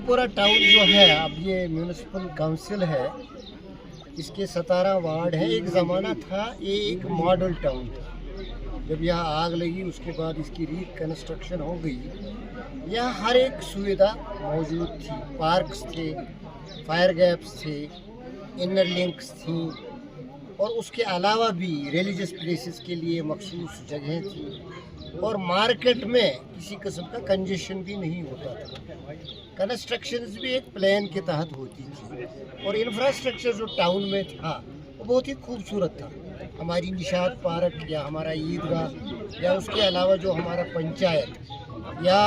पूरा टाउन जो है, अब ये म्यूनिसिपल काउंसिल है, इसके 17 वार्ड है। एक ज़माना था ये एक मॉडल टाउन था। जब यहाँ आग लगी उसके बाद इसकी रिकंस्ट्रक्शन हो गई। यहाँ हर एक सुविधा मौजूद थी, पार्क्स थे, फायर गैप्स थे, इनर लिंक्स थी, और उसके अलावा भी रिलीजियस प्लेसेस के लिए मखसूस जगहें थी, और मार्केट में किसी किस्म का कंजेशन भी नहीं होता था। कंस्ट्रक्शंस भी एक प्लान के तहत होती थी, और इंफ्रास्ट्रक्चर जो टाउन में था वो बहुत ही खूबसूरत था। हमारी निशात पार्क या हमारा ईदगाह या उसके अलावा जो हमारा पंचायत या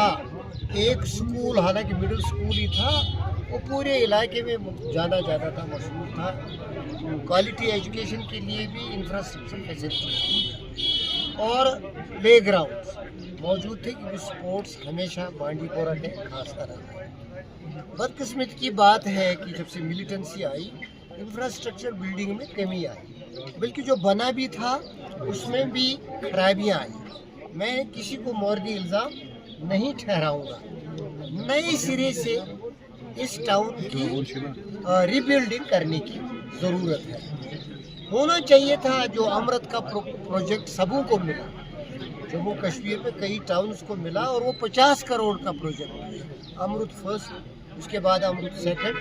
एक स्कूल, हालांकि मिडिल स्कूल ही था, वो पूरे इलाके में ज़्यादा था, मशहूर था। क्वालिटी एजुकेशन के लिए भी इंफ्रास्ट्रक्चर फैसिलिटी और प्ले ग्राउंड मौजूद थे, क्योंकि स्पोर्ट्स हमेशा बांडीपोरा में खास रहा है। बदकिस्मत की बात है कि जब से मिलिटेंसी आई, इंफ्रास्ट्रक्चर बिल्डिंग में कमी आई, बल्कि जो बना भी था उसमें भी खराबियां आई। मैं किसी को मौर्दी इल्ज़ाम नहीं ठहराऊंगा। नए सिरे से इस टाउन की रिबिल्डिंग करने की ज़रूरत है। होना चाहिए था जो अमृत का प्रोजेक्ट सबों को मिला, जम्मू कश्मीर में कई टाउन्स को मिला, और वो 50 करोड़ का प्रोजेक्ट, अमृत फर्स्ट, उसके बाद अमृत सेकंड,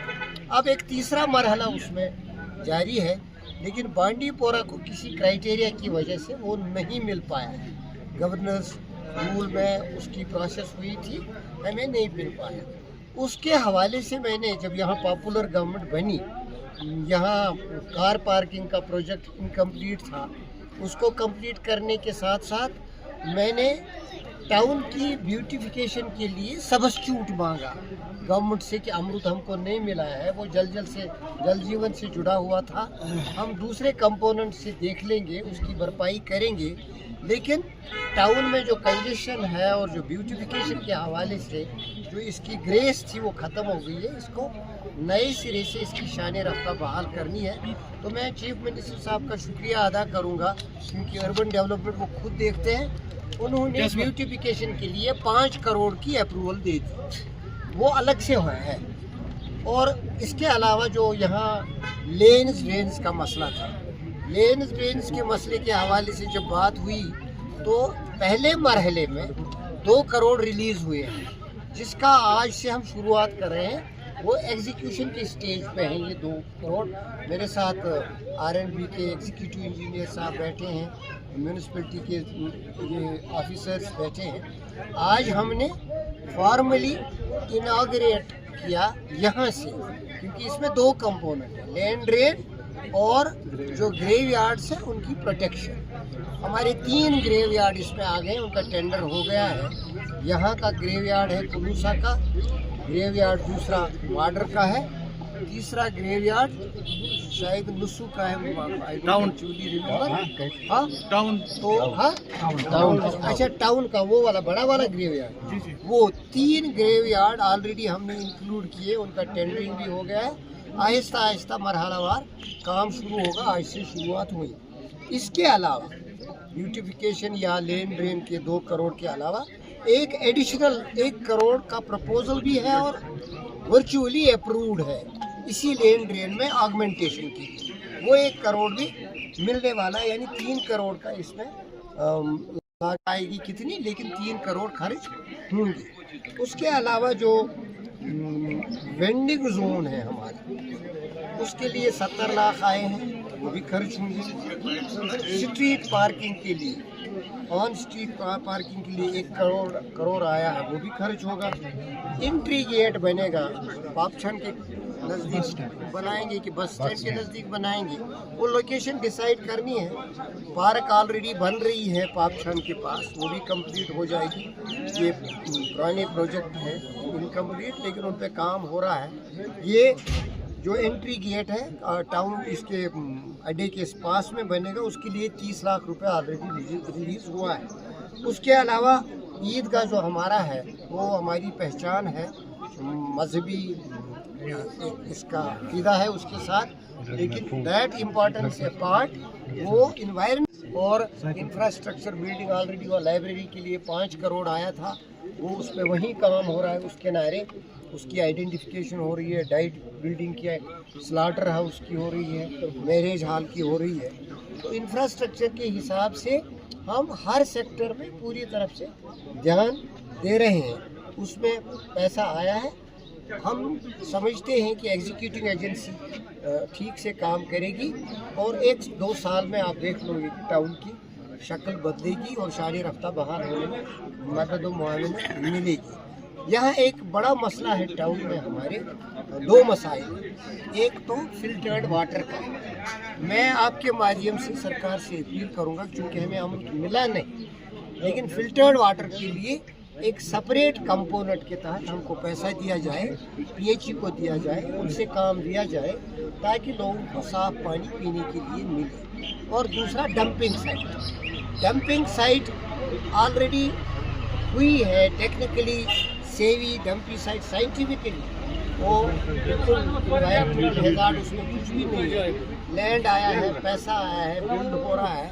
अब एक तीसरा मरहला उसमें जारी है। लेकिन बांडीपोरा को किसी क्राइटेरिया की वजह से वो नहीं मिल पाया है। गवर्नर्स रूल में उसकी प्रोसेस हुई थी, हमें नहीं मिल पाया। उसके हवाले से मैंने, जब यहाँ पॉपुलर गवर्नमेंट बनी, यहाँ कार पार्किंग का प्रोजेक्ट इनकम्प्लीट था, उसको कंप्लीट करने के साथ साथ मैंने टाउन की ब्यूटिफिकेशन के लिए सब्स्टिट्यूट मांगा गवर्नमेंट से कि अमृत हमको नहीं मिला है, वो जल जीवन से जुड़ा हुआ था, हम दूसरे कंपोनेंट से देख लेंगे, उसकी भरपाई करेंगे। लेकिन टाउन में जो कंजेशन है और जो ब्यूटिफिकेशन के हवाले से जो इसकी ग्रेस थी वो ख़त्म हो गई है। इसको नए सिरे से इसकी शान रफ्ता बहाल करनी है। तो मैं चीफ मिनिस्टर साहब का शुक्रिया अदा करूँगा, क्योंकि अर्बन डेवलपमेंट वो खुद देखते हैं। उन्होंने ब्यूटिफिकेशन के लिए 5 करोड़ की अप्रूवल दे दी, वो अलग से हुआ है। और इसके अलावा जो यहाँ लेन्स ड्रेन्स का मसला था, लेन्स ड्रेन्स के मसले के हवाले से जब बात हुई तो पहले मरहले में 2 करोड़ रिलीज़ हुए हैं, जिसका आज से हम शुरुआत कर रहे हैं। वो एग्जीक्यूशन के स्टेज पे हैं ये 2 करोड़। मेरे साथ R&B के एग्जीक्यूटिव इंजीनियर साहब बैठे हैं, म्यूनिसिपैलिटी के ये ऑफिसर्स बैठे हैं। आज हमने फॉर्मली इनाग्रेट किया यहाँ से, क्योंकि इसमें 2 कंपोनेंट है, लैंड ड्रेन और जो ग्रेव यार्ड्स हैं उनकी प्रोटेक्शन। हमारे 3 ग्रेव यार्ड इसमें आ गए, उनका टेंडर हो गया है। यहाँ का ग्रेव यार्ड है कुलूसा का, ग्रेव यार्ड दूसरा वार्डर का है, तीसरा ग्रेव यार्ड शायद नुसू का है, टाउन टाउन अच्छा टाउन का वो वाला बड़ा वाला ग्रेव यार्ड, वो 3 ग्रेव यार्ड ऑलरेडी हमने इंक्लूड किए, उनका टेंडरिंग भी हो गया है। आहिस्ता आहिस्ता मरहलावार काम शुरू होगा, आज से शुरुआत हुई। इसके अलावा ब्यूटिफिकेशन या लेन ड्रेन के 2 करोड़ के अलावा एक एडिशनल 1 करोड़ का प्रपोजल भी है और वर्चुअली अप्रूव्ड है इसी लेन ड्रेन में ऑगमेंटेशन की। वो 1 करोड़ भी मिलने वाला है, यानी 3 करोड़ का इसमें लागत आएगी कितनी, लेकिन 3 करोड़ खर्च होंगे। उसके अलावा जो वेंडिंग जोन है हमारे, उसके लिए 70 लाख आए हैं, वो भी खर्च होंगे। स्ट्रीट पार्किंग के लिए, ऑन स्ट्रीट पार्किंग के लिए 1 करोड़ आया है, वो भी खर्च होगा। एंट्री गेट बनेगा, पापछन के नज़दीक बनाएंगे कि बस स्टैंड के नज़दीक बनाएंगे, वो लोकेशन डिसाइड करनी है। पार्क ऑलरेडी बन रही है पापछन के पास, वो भी कंप्लीट हो जाएगी। ये पुराने प्रोजेक्ट है इनकम्प्लीट, लेकिन उन पे काम हो रहा है। ये जो एंट्री गेट है टाउन इसके अड्डे के पास में बनेगा, उसके लिए 30 लाख रुपए ऑलरेडी रिलीज़ हुआ है। उसके अलावा ईदगाह जो हमारा है वो हमारी पहचान है, मजहबी इसका फ़ायदा है उसके साथ, लेकिन दैट इम्पोर्टेंस ए पार्ट वो इन्वायरमेंट और इंफ्रास्ट्रक्चर बिल्डिंग ऑलरेडी, वो लाइब्रेरी के लिए 5 करोड़ आया था, वो उस पर वहीं काम हो रहा है, उस किनारे اس کی آئیڈینٹیفیکیشن ہو رہی ہے, ڈائٹ بلڈنگ کی ہے, سلاٹر ہاؤس کی ہو رہی ہے, میریج ہال کی ہو رہی ہے. تو انفراسٹرکچر کے حساب سے ہم ہر سیکٹر میں پوری طرف سے دھیان دے رہے ہیں. اس میں پیسہ آیا ہے. ہم سمجھتے ہیں کہ ایگزیکیوٹنگ ایجنسی ٹھیک سے کام کرے گی اور 1-2 سال میں آپ دیکھ لو گے کہ ٹاؤن کی شکل بدلے گی اور شاہی رفتہ بحال ہونے میں مدد و معاونت ملے گی. یہاں ایک بڑا مسئلہ ہے ٹاؤن میں ہمارے, 2 مسائل. ایک تو فلٹرڈ واٹر کا. میں آپ کے مادھیم سے سرکار سے اپیل کروں گا, کیونکہ ہمیں امرت ملا نہیں, لیکن فلٹرڈ واٹر کے لیے ایک سپریٹ کمپوننٹ کے تحت ہم کو پیسہ دیا جائے, پی ایچ ای کو دیا جائے, ان سے کام لیا جائے تاکہ لوگوں کو صاف پانی پینے کے لیے ملے. اور دوسرا dumping site. Dumping site already ہوئی ہے, technically savvy dumping site scientifically وہ بالکل ہزارڈ, اس میں کچھ بھی نہیں ہے. لینڈ آیا ہے, پیسہ آیا ہے, بلڈ ہو رہا ہے,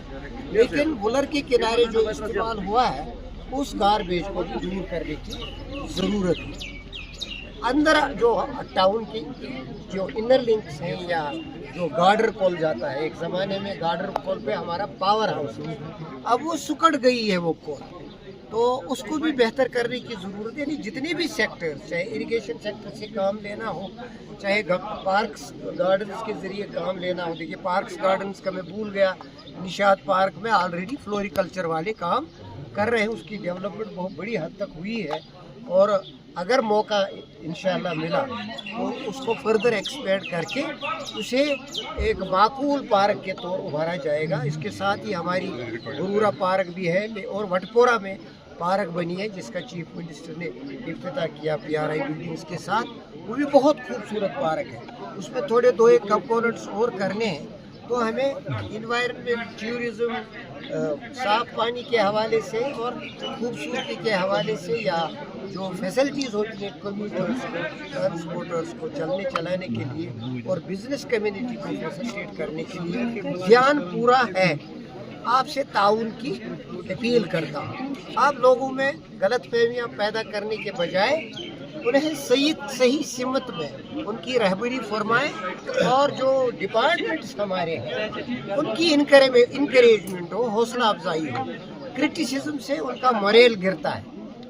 لیکن وولر کے کنارے جو استعمال ہوا ہے اس گاربیج کو بھی دور کرنے کی ضرورت ہے. اندر جو ٹاؤن کی جو انر لنکس ہیں یا جو گارڈر پول جاتا ہے, ایک زمانے میں گارڈر پول پہ ہمارا پاور ہاؤس ہے, اب وہ سکڑ گئی ہے وہ پول, تو اس کو بھی بہتر کرنے کی ضرورت ہے. یعنی جتنے بھی سیکٹر, چاہے اریگیشن سیکٹر سے کام لینا ہو, چاہے پارکس گارڈنز کے ذریعے کام لینا ہو. دیکھیے پارکس گارڈنز کا میں بھول گیا, نشاط پارک میں آلریڈی فلوریکلچر والے کام کر رہے ہیں, اس کی ڈیولپمنٹ بہت بڑی حد تک ہوئی ہے, اور اگر موقع انشاءاللہ ملا تو اس کو فردر ایکسپینڈ کر کے اسے ایک معقول پارک کے طور ابھارا جائے گا. اس کے ساتھ ہی ہماری غرورہ پارک بھی ہے اور وٹپورہ میں پارک بنی ہے جس کا چیف منسٹر نے افتتاح کیا پی آر آئی بلڈنگس کے ساتھ. وہ بھی بہت خوبصورت پارک ہے. اس میں تھوڑے 2-1 کمپوننٹس اور کرنے ہیں, تو ہمیں انوائرمنٹ, ٹیورزم, صاف پانی کے حوالے سے اور خوبصورتی کے حوالے سے, یا جو فیسلٹیز ہوتی ہیں کمیوٹرس کو, ٹرانسپورٹرس کو چلنے چلانے کے لیے اور بزنس کمیونٹی کو فیسلٹیٹ کرنے کے لیے دھیان پورا ہے. آپ سے تعاون کی اپیل کرتا ہوں. آپ لوگوں میں غلط فہمیاں پیدا کرنے کے بجائے انہیں صحیح سمت میں ان کی رہبری فرمائیں, اور جو ڈپارٹمنٹس ہمارے ہیں ان کی انکریجمنٹ ہو, حوصلہ افزائی ہو. کرٹیسزم سے ان کا موریل گرتا ہے,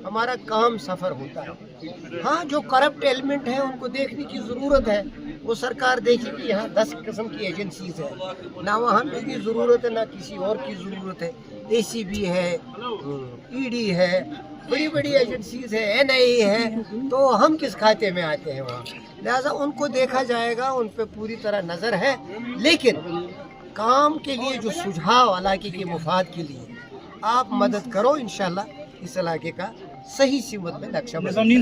ہمارا کام سفر ہوتا ہے. ہاں جو کرپٹ ایلیمنٹ ہیں ان کو دیکھنے کی ضرورت ہے. وہ سرکار دیکھے کہ یہاں 10 قسم کی ایجنسیز ہیں, نہ وہاں کی ضرورت ہے نہ کسی اور کی ضرورت ہے. اے سی بی ہے, ای ڈی ہے, بڑی بڑی ایجنسیز ہے, این آئی اے ہے, تو ہم کس کھاتے میں آتے ہیں وہاں. لہٰذا ان کو دیکھا جائے گا, ان پہ پوری طرح نظر ہے, لیکن کام کے لیے جو سجھاؤ علاقے کے مفاد کے لیے آپ مدد کرو, انشاءاللہ اس علاقے کا صحیح سمت میں نقشہ بنے.